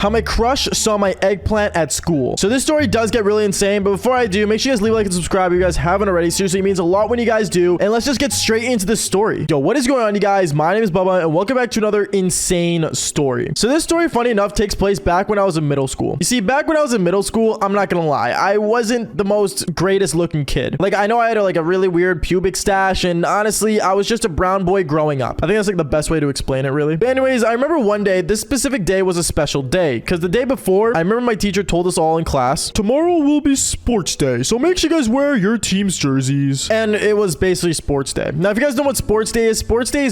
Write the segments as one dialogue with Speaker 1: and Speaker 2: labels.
Speaker 1: how my crush saw my eggplant at school. So this story does get really insane, but before I do, make sure you guys leave a like and subscribe if you guys haven't already. Seriously, it means a lot when you guys do. And let's just get straight into this story. Yo, what is going on, you guys? My name is Bubba, and welcome back to another insane story. So this story, funny enough, takes place back when I was in middle school. You see, back when I was in middle school, I'm not gonna lie, I wasn't the most greatest looking kid. Like, I know I had a really weird pubic stash, and honestly, I was just a brown boy growing up. I think that's like the best way to explain it, really. But anyways, I remember one day, this specific day was a special day, because the day before, I remember my teacher told us all in class, tomorrow will be sports day, so make sure you guys wear your team's jerseys. And it was basically sports day. Now, if you guys know what sports day is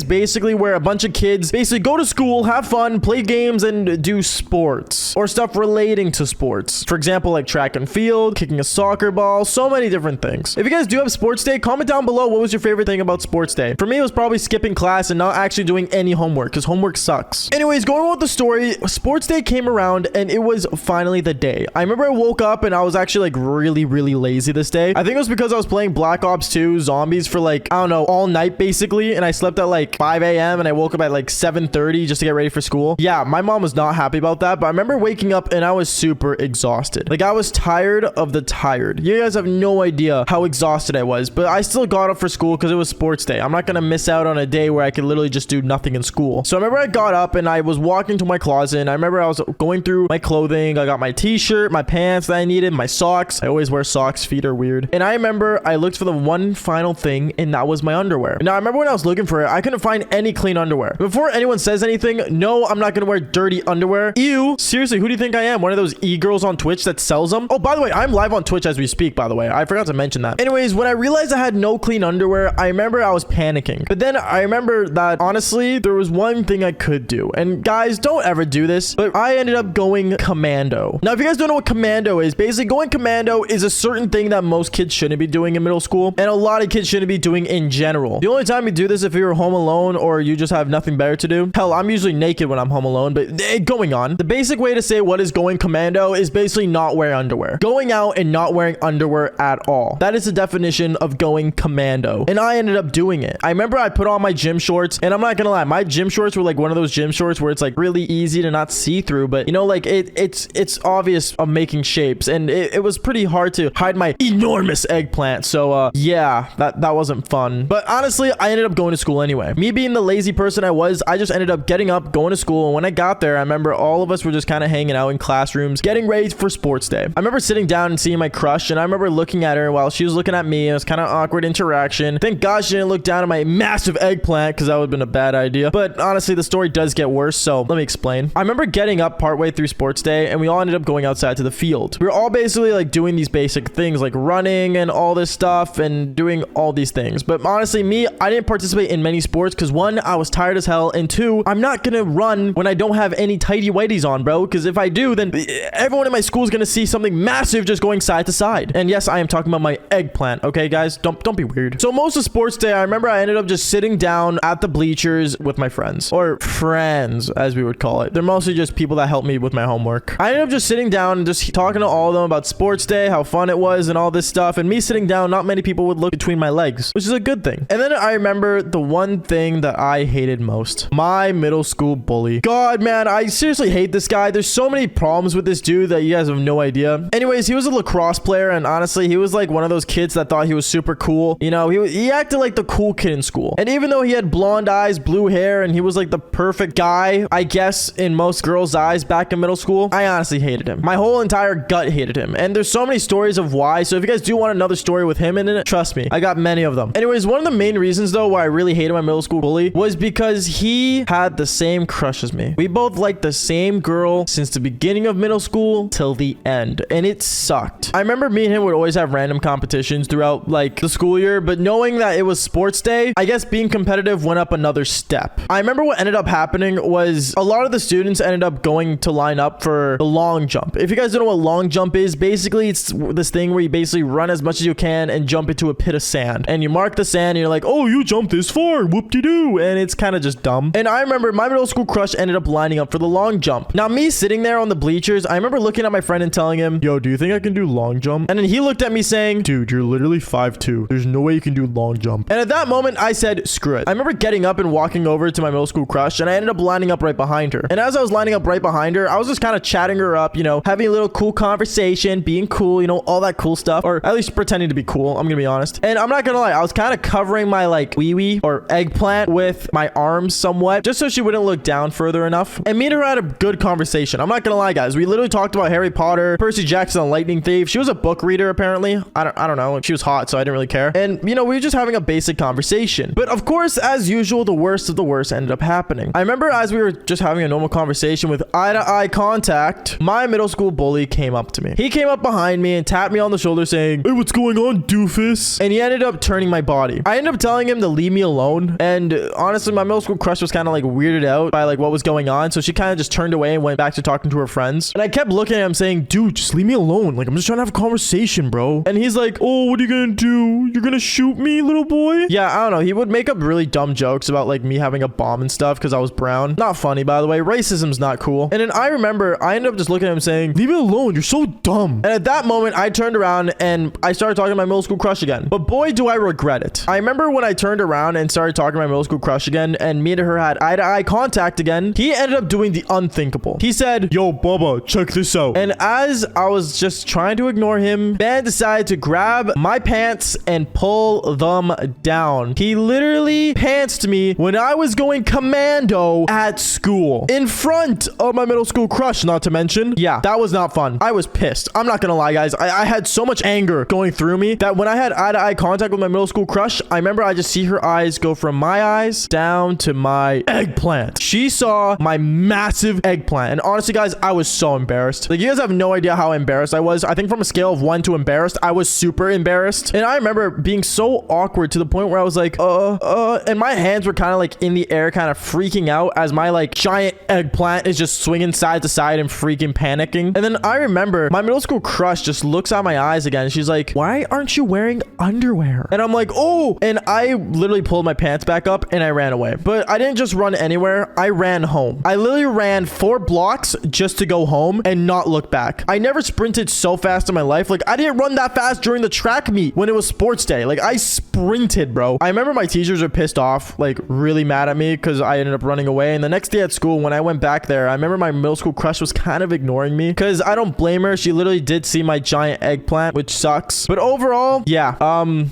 Speaker 1: basically where a bunch of kids basically go to school, have fun, play games, and do sports or stuff relating to sports. For example, like track and field, kicking a soccer ball, so many different things. If you guys do have sports day, comment down below what was your favorite thing about sports day. For me, it was probably skipping class and not actually doing any homework, because homework sucks. Anyways, going on with the story, sports day came around and it was finally the day. I remember I woke up and I was actually like really lazy this day. I think it was because I was playing Black Ops 2 Zombies for like, I don't know, all night basically, and I slept at like 5 a.m. and I woke up at like 7:30 just to get ready for school. Yeah, my mom was not happy about that, but I remember waking up and I was super exhausted. Like, I was tired of the tired. You guys have no idea how exhausted I was, but I still got up for school because it was sports day. I'm not gonna miss out on a day where I could literally just do nothing in school. So I remember I got up and I was walking to my closet, and I remember I was going through my clothing. I got my t-shirt, my pants that I needed, my socks. I always wear socks. Feet are weird. And I remember I looked for the one final thing, and that was my underwear. Now, I remember when I was looking for it, I couldn't find any clean underwear. Before anyone says anything, no, I'm not gonna wear dirty underwear. Ew. Seriously, who do you think I am? One of those e-girls on Twitch that sells them? Oh, by the way, I'm live on Twitch as we speak, by the way. I forgot to mention that. Anyways, when I realized I had no clean underwear, I remember I was panicking. But then I remember that, honestly, there was one thing I could do. And guys, don't ever do this, but I ended up going commando. Now, if you guys don't know what commando is, basically going commando is a certain thing that most kids shouldn't be doing in middle school, and a lot of kids shouldn't be doing in general. The only time you do this if you're home alone or you just have nothing better to do. Hell, I'm usually naked when I'm home alone, but going on. The basic way to say what is going commando is basically not wear underwear. Going out and not wearing underwear at all. That is the definition of going commando. And I ended up doing it. I remember I put on my gym shorts, and I'm not gonna lie, my gym shorts were like one of those gym shorts where it's like really easy to not see through, but you know, like it's obvious I'm making shapes, and it was pretty hard to hide my enormous eggplant. So yeah, that wasn't fun. But honestly, I ended up going to school anyway. Me being the lazy person I was, I just ended up getting up, going to school, and when I got there, I remember all of us were just kind of hanging out in classrooms, getting ready for sports day. I remember sitting down and seeing my crush, and I remember looking at her while she was looking at me. It was kind of awkward interaction. Thank God she didn't look down at my massive eggplant, because that would have been a bad idea. But honestly, the story does get worse, so let me explain. I remember getting up partway through sports day, and we all ended up going outside to the field. We were all basically like doing these basic things like running and all this stuff and doing all these things. But honestly, me, I didn't participate in many sports because one, I was tired as hell, and two, I'm not gonna run when I don't have any tighty whities on, bro, because if I do, then everyone in my school is gonna see something massive just going side to side. And yes, I am talking about my eggplant, okay guys? Don't be weird. So most of sports day, I remember I ended up just sitting down at the bleachers with my friends, or friends as we would call it. They're mostly just people that help me with my homework. I ended up just sitting down and just talking to all of them about sports day, how fun it was, and all this stuff. And me sitting down, not many people would look between my legs, which is a good thing. And then I remember the one thing that I hated most, my middle school bully. God, man, I seriously hate this guy. There's so many problems with this dude that you guys have no idea. Anyways, he was a lacrosse player, and honestly, he was like one of those kids that thought he was super cool. You know, he acted like the cool kid in school. And even though he had blonde eyes, blue hair, and he was like the perfect guy, I guess, in most girls' eyes back in middle school, I honestly hated him. My whole entire gut hated him. And there's so many stories of why. So if you guys do want another story with him in it, trust me, I got many of them. Anyways, one of the main reasons though why I really hated my middle school bully was because he had the same crush as me. We both liked the same girl since the beginning of middle school till the end, and it sucked. I remember me and him would always have random competitions throughout like the school year, but knowing that it was sports day, I guess being competitive went up another step. I remember what ended up happening was a lot of the students ended up going to line up for the long jump. If you guys don't know what long jump is, basically it's this thing where you basically run as much as you can and jump into a pit of sand, and you mark the sand and you're like, oh, you jumped this far, whoop-de-doo, and it's kind of just dumb. And I remember my middle school crush ended up lining up for the long jump. Now me sitting there on the bleachers, I remember looking at my friend and telling him, yo, do you think I can do long jump? And then he looked at me saying, dude, you're literally 5'2". There's no way you can do long jump. And at that moment I said, screw it. I remember getting up and walking over to my middle school crush, and I ended up lining up right behind her. And as I was lining up right behind behind her. I was just kind of chatting her up, you know, having a little cool conversation, being cool, you know, all that cool stuff, or at least pretending to be cool. I'm gonna be honest. And I'm not gonna lie, I was kind of covering my like wee or eggplant with my arms somewhat, just so she wouldn't look down further enough. And me and her had a good conversation. I'm not gonna lie, guys. We literally talked about Harry Potter, Percy Jackson, and Lightning Thief. She was a book reader apparently. I don't know. She was hot, so I didn't really care. And you know, we were just having a basic conversation. But of course, as usual, the worst of the worst ended up happening. I remember as we were just having a normal conversation with eye-to-eye contact, my middle school bully came up to me. He came up behind me and tapped me on the shoulder saying, "Hey, what's going on, doofus?" And he ended up turning my body. I ended up telling him to leave me alone. And honestly, my middle school crush was kind of like weirded out by like what was going on. So she kind of just turned away and went back to talking to her friends. And I kept looking at him saying, "Dude, just leave me alone. Like, I'm just trying to have a conversation, bro." And he's like, "Oh, what are you gonna do? You're gonna shoot me, little boy?" Yeah, I don't know. He would make up really dumb jokes about like me having a bomb and stuff because I was brown. Not funny, by the way. Racism's not cool. And then I remember I ended up just looking at him saying, "Leave me alone. You're so dumb." And at that moment, I turned around and I started talking to my middle school crush again. But boy, do I regret it. I remember when I turned around and started talking to my middle school crush again, and me and her had eye-to-eye contact again, he ended up doing the unthinkable. He said, "Yo, Bubba, check this out." And as I was just trying to ignore him, Ben decided to grab my pants and pull them down. He literally pantsed me when I was going commando at school in front of my middle school crush, not to mention. Yeah, that was not fun. I was pissed. I'm not gonna lie, guys. I had so much anger going through me that when I had eye-to-eye contact with my middle school crush, I remember I just see her eyes go from my eyes down to my eggplant. She saw my massive eggplant. And honestly, guys, I was so embarrassed. Like, you guys have no idea how embarrassed I was. I think from a scale of 1 to embarrassed, I was super embarrassed. And I remember being so awkward to the point where I was like, and my hands were kind of like in the air, kind of freaking out as my like giant eggplant is just swinging side to side and freaking panicking. And then I remember my middle school crush just looks at my eyes again. She's like, "Why aren't you wearing underwear?" And I'm like, "Oh," and I literally pulled my pants back up and I ran away. But I didn't just run anywhere. I ran home. I literally ran 4 blocks just to go home and not look back. I never sprinted so fast in my life. Like, I didn't run that fast during the track meet when it was sports day. Like, I sprinted, bro. I remember my teachers were pissed off, like really mad at me because I ended up running away. And the next day at school, when I went back there, I remember my middle school crush was kind of ignoring me because I don't blame her. She literally did see my giant eggplant, which sucks. But overall, yeah,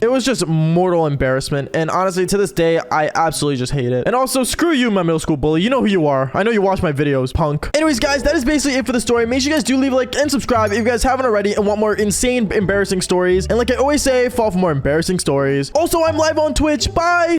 Speaker 1: it was just mortal embarrassment. And honestly, to this day, I absolutely just hate it. And also, screw you, my middle school bully. You know who you are. I know you watch my videos, punk. Anyways, guys, that is basically it for the story. Make sure you guys do leave a like and subscribe if you guys haven't already and want more insane, embarrassing stories. And like I always say, fall for more embarrassing stories. Also, I'm live on Twitch. Bye.